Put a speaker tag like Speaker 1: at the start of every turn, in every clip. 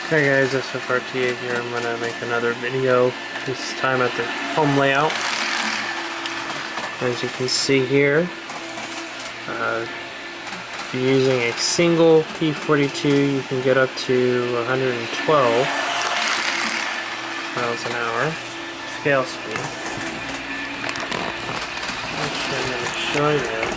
Speaker 1: Hey guys, SFRTA here. I'm gonna make another video, this time at the home layout. As you can see here, if you're using a single P42, you can get up to 112 miles an hour scale speed. Actually, I'm gonna show you.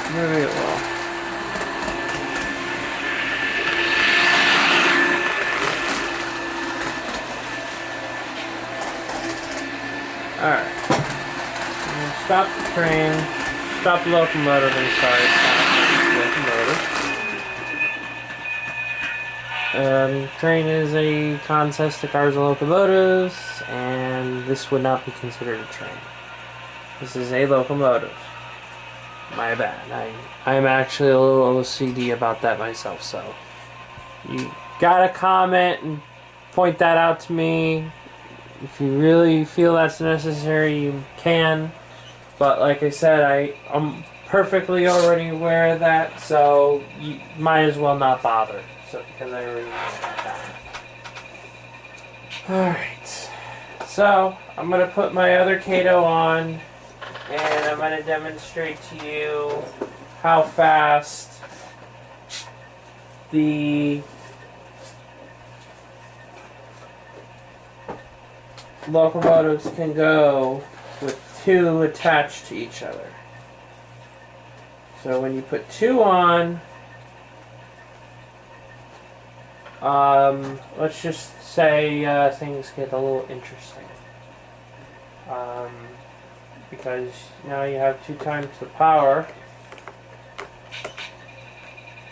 Speaker 1: Very well. Alright. Stop the train. Stop the locomotive. I'm sorry. Stop the locomotive. Train is a contest to cars and locomotives, and this would not be considered a train. This is a locomotive. My bad. I'm actually a little OCD about that myself, so you gotta comment and point that out to me. If you really feel that's necessary, you can. But like I said, I'm perfectly already aware of that, so you might as well not bother. So because I already know about that. Alright. So I'm gonna put my other Kato on. And I'm going to demonstrate to you how fast the locomotives can go with two attached to each other. So when you put two on, let's just say things get a little interesting. Because now you have 2 times the power,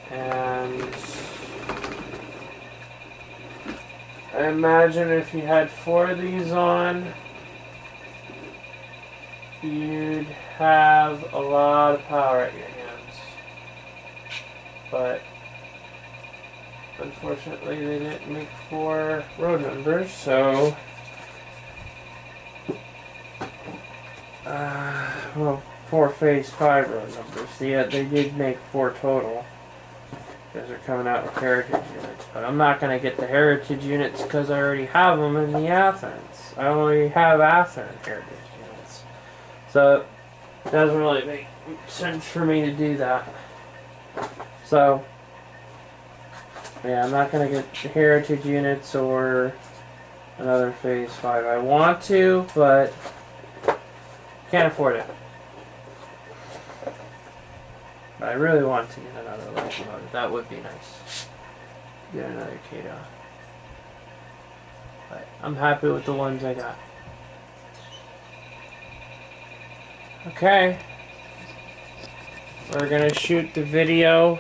Speaker 1: and I imagine if you had 4 of these on, you'd have a lot of power at your hands. But unfortunately they didn't make 4 road numbers, so well, 4 phase 5 road numbers. Yeah, they did make 4 total. Because they're coming out with heritage units. But I'm not going to get the heritage units because I already have them in the Athens. I already have Athens heritage units. So it doesn't really make sense for me to do that. So yeah, I'm not going to get the heritage units or another phase 5. I want to, but can't afford it. But I really want to get another locomotive. That would be nice. Get another Kato. But I'm happy with the ones I got. Okay. We're gonna shoot the video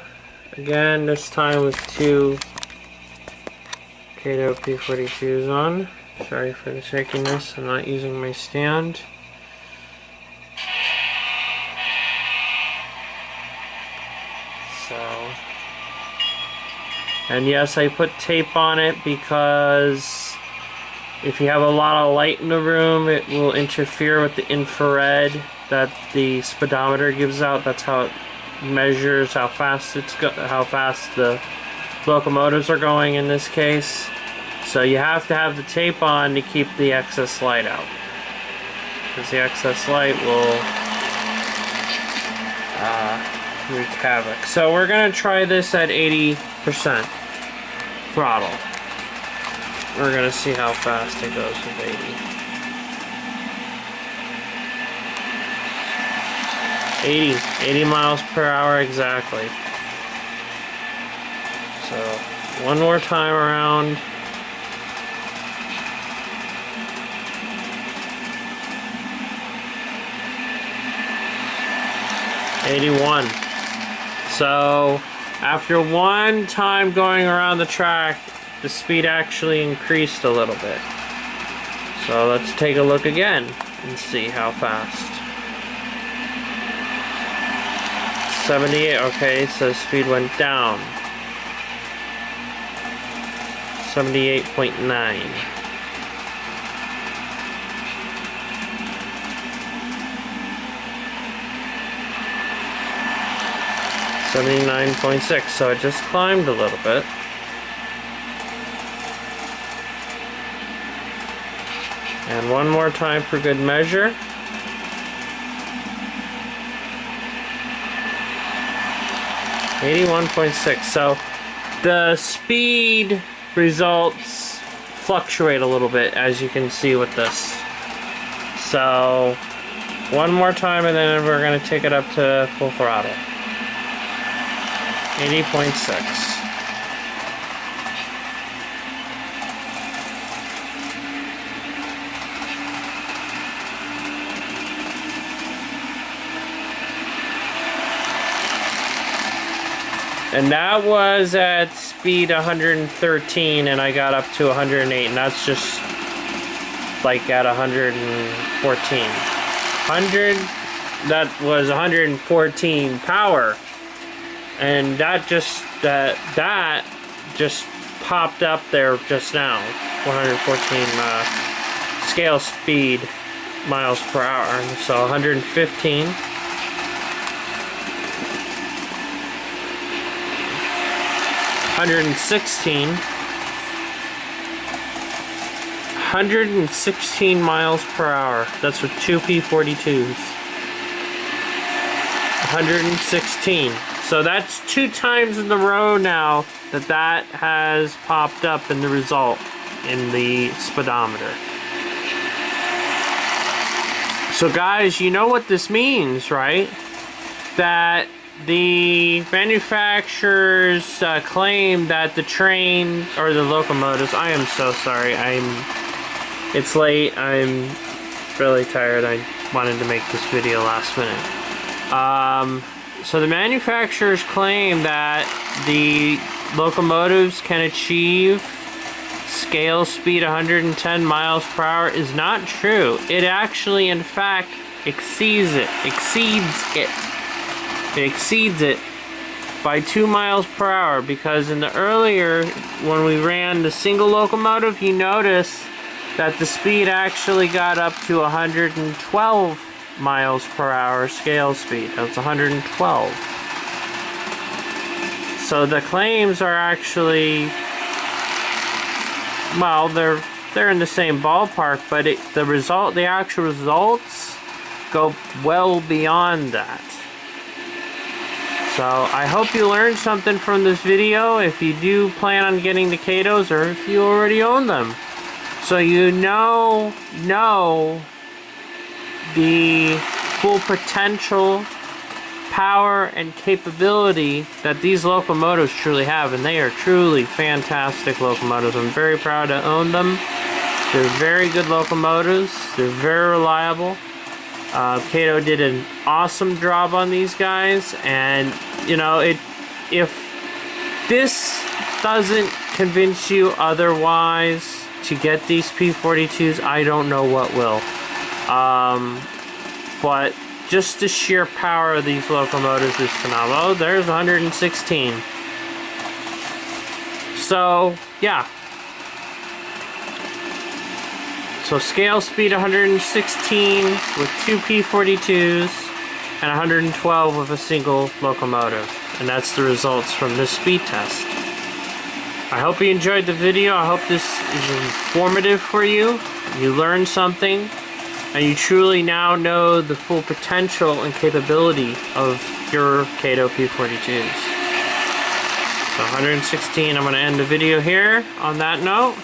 Speaker 1: again, this time with 2 Kato P42s on. Sorry for the shakiness. I'm not using my stand. And yes, I put tape on it because if you have a lot of light in the room, it will interfere with the infrared that the speedometer gives out. That's how it measures how fast the locomotives are going in this case. So you have to have the tape on to keep the excess light out, because the excess light will wreak havoc. So we're gonna try this at 80% throttle. We're gonna see how fast it goes with 80 miles per hour exactly. So one more time around. '81. So after one time going around the track, the speed actually increased a little bit. So let's take a look again and see how fast. 78, okay, so speed went down. 78.9. $79.6, so it just climbed a little bit. And one more time for good measure. $81.6. So the speed results fluctuate a little bit, as you can see with this. So one more time, and then we're going to take it up to full throttle. 80.6. And that was at speed 113, and I got up to 108, and that's just like at 114. That was 114 power. And that just popped up there just now. 114 scale speed miles per hour. So 115. 116. 116 miles per hour. That's with two P42s. 116. So that's 2 times in a row now that has popped up in the result in the speedometer. So guys, you know what this means, right? That the manufacturers claim that the train or the locomotives, I am so sorry, it's late, I'm really tired, I wanted to make this video last minute. So the manufacturers claim that the locomotives can achieve scale speed 110 miles per hour is not true. It actually, in fact, exceeds it by 2 miles per hour, because in the earlier, when we ran the single locomotive, you notice that the speed actually got up to 112 miles per hour scale speed. That's 112. So the claims are actually, well, they're in the same ballpark, but the actual results go well beyond that. So I hope you learned something from this video, if you do plan on getting the Katos, or if you already own them. So you know the full potential, power, and capability that these locomotives truly have, and they are truly fantastic locomotives. I'm very proud to own them. They're very good locomotives. They're very reliable. Kato did an awesome job on these guys, and you know, if this doesn't convince you otherwise to get these P42s, I don't know what will. But just the sheer power of these locomotives is phenomenal. Oh, there's 116. So yeah. So scale speed 116 with 2 P42s and 112 with a single locomotive. And that's the results from this speed test. I hope you enjoyed the video. I hope this is informative for you. You learned something, and you truly now know the full potential and capability of your Kato P42s. So 116, I'm going to end the video here on that note.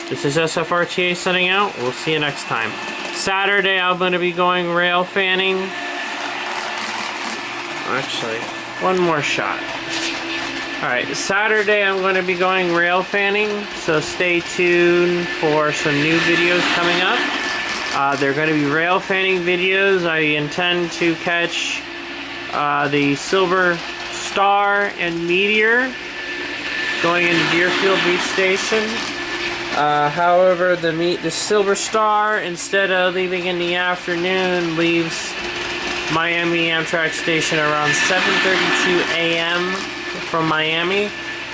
Speaker 1: This is SFRTA setting out. We'll see you next time. Saturday, I'm going to be going rail fanning. Actually, one more shot. Alright, Saturday I'm going to be going rail fanning, so stay tuned for some new videos coming up. They're going to be rail fanning videos. I intend to catch the Silver Star and Meteor going into Deerfield Beach Station. However, the Silver Star, instead of leaving in the afternoon, leaves Miami Amtrak station around 7:32 a.m. from Miami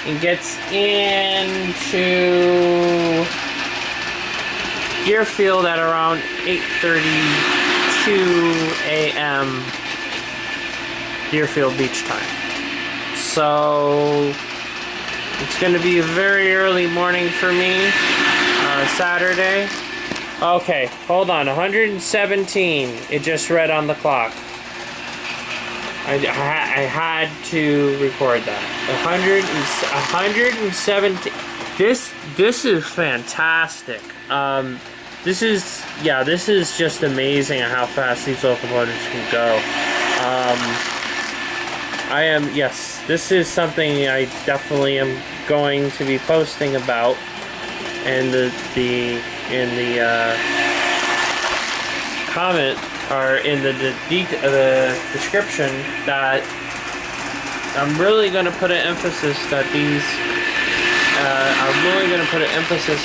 Speaker 1: and gets into Deerfield at around 8:32 a.m. Deerfield Beach time. So it's going to be a very early morning for me, Saturday. Okay, hold on, 117, it just read on the clock. I had to record that. 117, this is fantastic. This is just amazing how fast these locomotives can go. Yes, this is something I definitely am going to be posting about in the comment or in the description, that I'm really going to put an emphasis that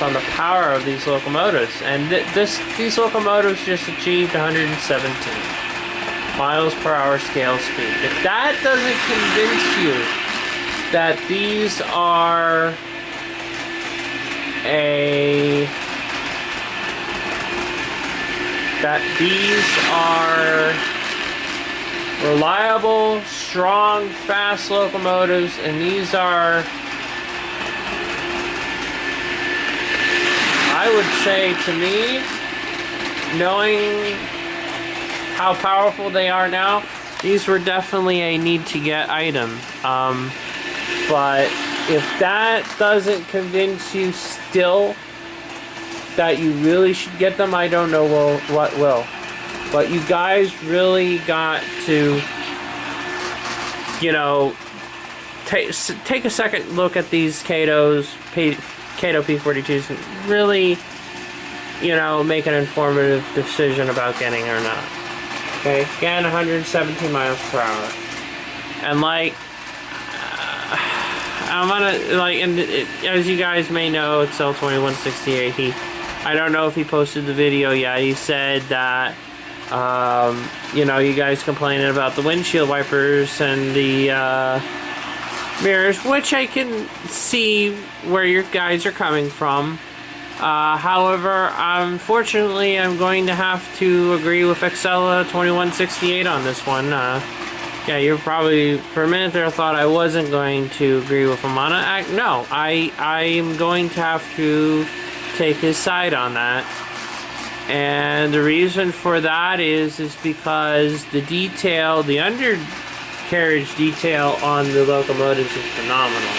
Speaker 1: on the power of these locomotives, and these locomotives just achieved 117 miles per hour scale speed. If that doesn't convince you that these are reliable, strong, fast locomotives, and these are, I would say, to me, knowing how powerful they are now, these were definitely a need-to-get item. But if that doesn't convince you still that you really should get them, I don't know what will. But you guys really got to, you know, take a second look at these Kato P42s and really, you know, make an informative decision about getting or not. Okay, again, 117 miles per hour. And like, I'm gonna, like, and as you guys may know, it's L2168. I don't know if he posted the video yet. He said that, you know, you guys complaining about the windshield wipers and the mirrors, which I can see where your guys are coming from. However, unfortunately, I'm going to have to agree with Excella 2168 on this one. Yeah, you're probably, for a minute there, thought I wasn't going to agree with him on it. No, I'm going to have to take his side on that. And the reason for that is because the detail, the undercarriage detail on the locomotives is phenomenal.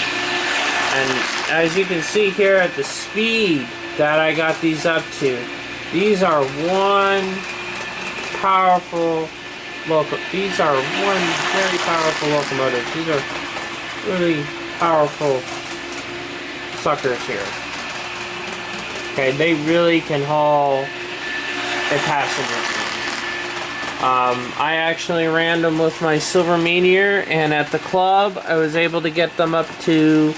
Speaker 1: And as you can see here at the speed that I got these up to, these are one very powerful locomotives. These are really powerful suckers here. Okay, they really can haul a passenger train. I actually ran them with my Silver Meteor, and at the club I was able to get them up to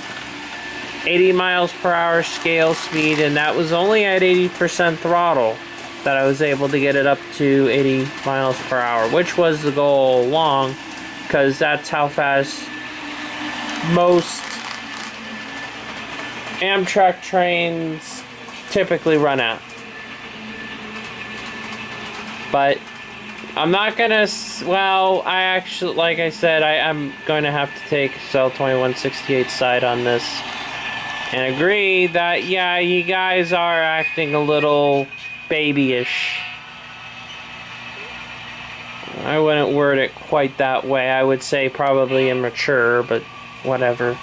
Speaker 1: 80 miles per hour scale speed, and that was only at 80% throttle that I was able to get it up to 80 miles per hour, which was the goal all along, because that's how fast most Amtrak trains typically run at. But I'm not gonna, well, I actually, like I said, I'm going to have to take Cell 2168's side on this and agree that, yeah, you guys are acting a little babyish. I wouldn't word it quite that way. I would say probably immature, but whatever.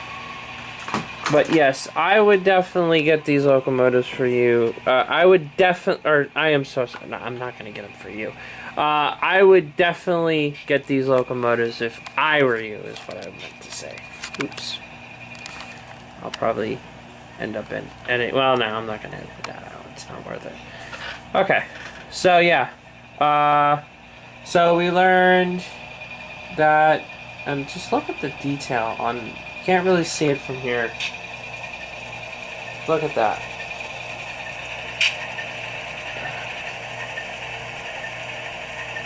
Speaker 1: But yes, I would definitely get these locomotives for you. I would definitely, or I am so sorry, no, I'm not going to get them for you. I would definitely get these locomotives if I were you, is what I meant to say. Oops. I'll probably end up in edit. Well, no, I'm not going to edit that out. It's not worth it. Okay, so yeah. So we learned that, and just look at the detail on, you can't really see it from here. Look at that.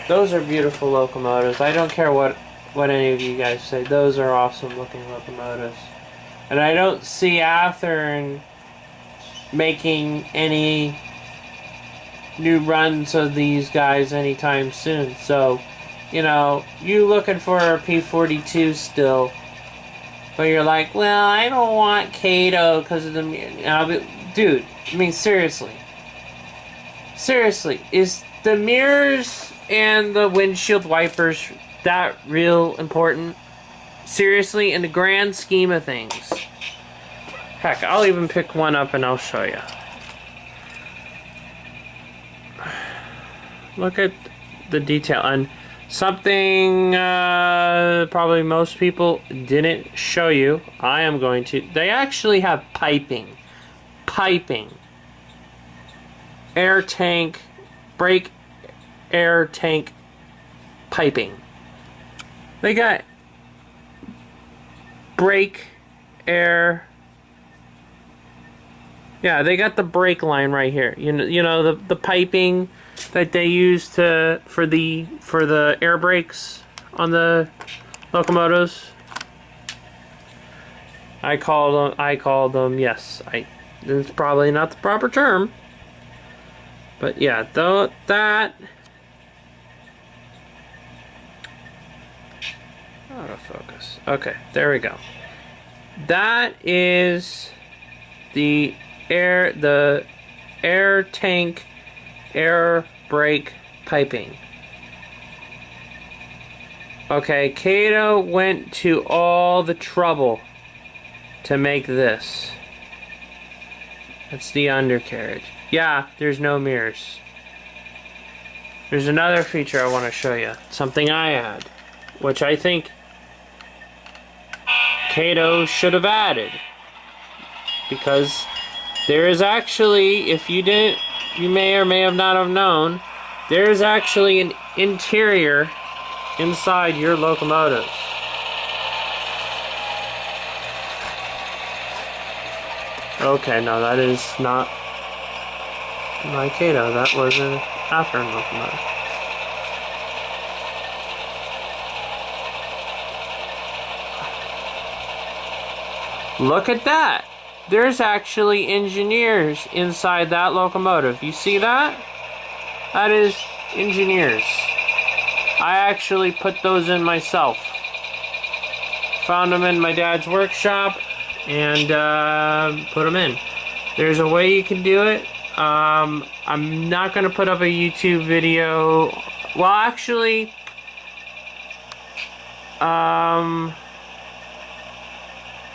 Speaker 1: Those are beautiful locomotives. I don't care what any of you guys say. Those are awesome looking locomotives. And I don't see Athearn making any new runs of these guys anytime soon. So, you know, you looking for a P42 still, but you're like, well, I don't want Kato because of the... dude, I mean, seriously. Seriously, is the mirrors and the windshield wipers that real important? Seriously, in the grand scheme of things. Heck, I'll even pick one up and I'll show you. Look at the detail. And something probably most people didn't show you. I am going to. They actually have piping. Piping. Air tank. Brake air tank piping. They got brake air. Yeah, they got the brake line right here. You know the piping that they use for the air brakes on the locomotives. I call them. Yes, it's probably not the proper term, but yeah, that. Autofocus. Okay, there we go. That is the air tank air brake piping. Okay, Kato went to all the trouble to make this. That's the undercarriage. Yeah, there's no mirrors. There's another feature I want to show you. Something I had, which I think Kato should have added. Because there is actually, if you didn't, you may or may have not have known, there is actually an interior inside your locomotive. Okay, no, that is not my Kato. That was an Athearn locomotive. Look at that! There's actually engineers inside that locomotive. You see that? That is engineers. I actually put those in myself. Found them in my dad's workshop and put them in. There's a way you can do it. I'm not going to put up a YouTube video. Well, actually,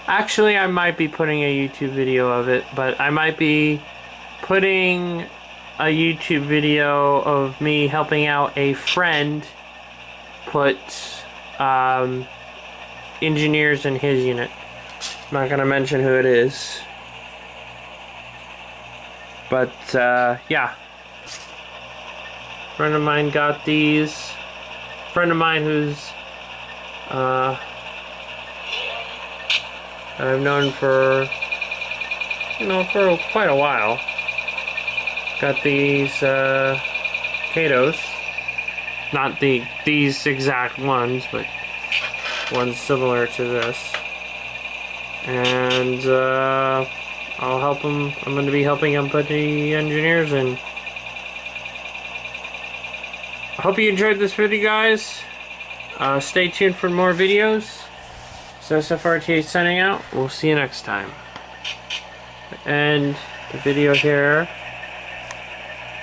Speaker 1: Actually, I might be putting a YouTube video of it, but I might be putting a YouTube video of me helping out a friend put engineers in his unit. I'm not going to mention who it is. But, yeah. A friend of mine got these. A friend of mine who's I've known for, for quite a while. Got these Katos. Not these exact ones, but ones similar to this. And I'll help him. I'm going to be helping him put the engineers in. I hope you enjoyed this video, guys. Stay tuned for more videos. SFRTA signing out. We'll see you next time. And the video here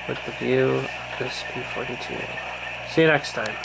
Speaker 1: with the view of this P42. See you next time.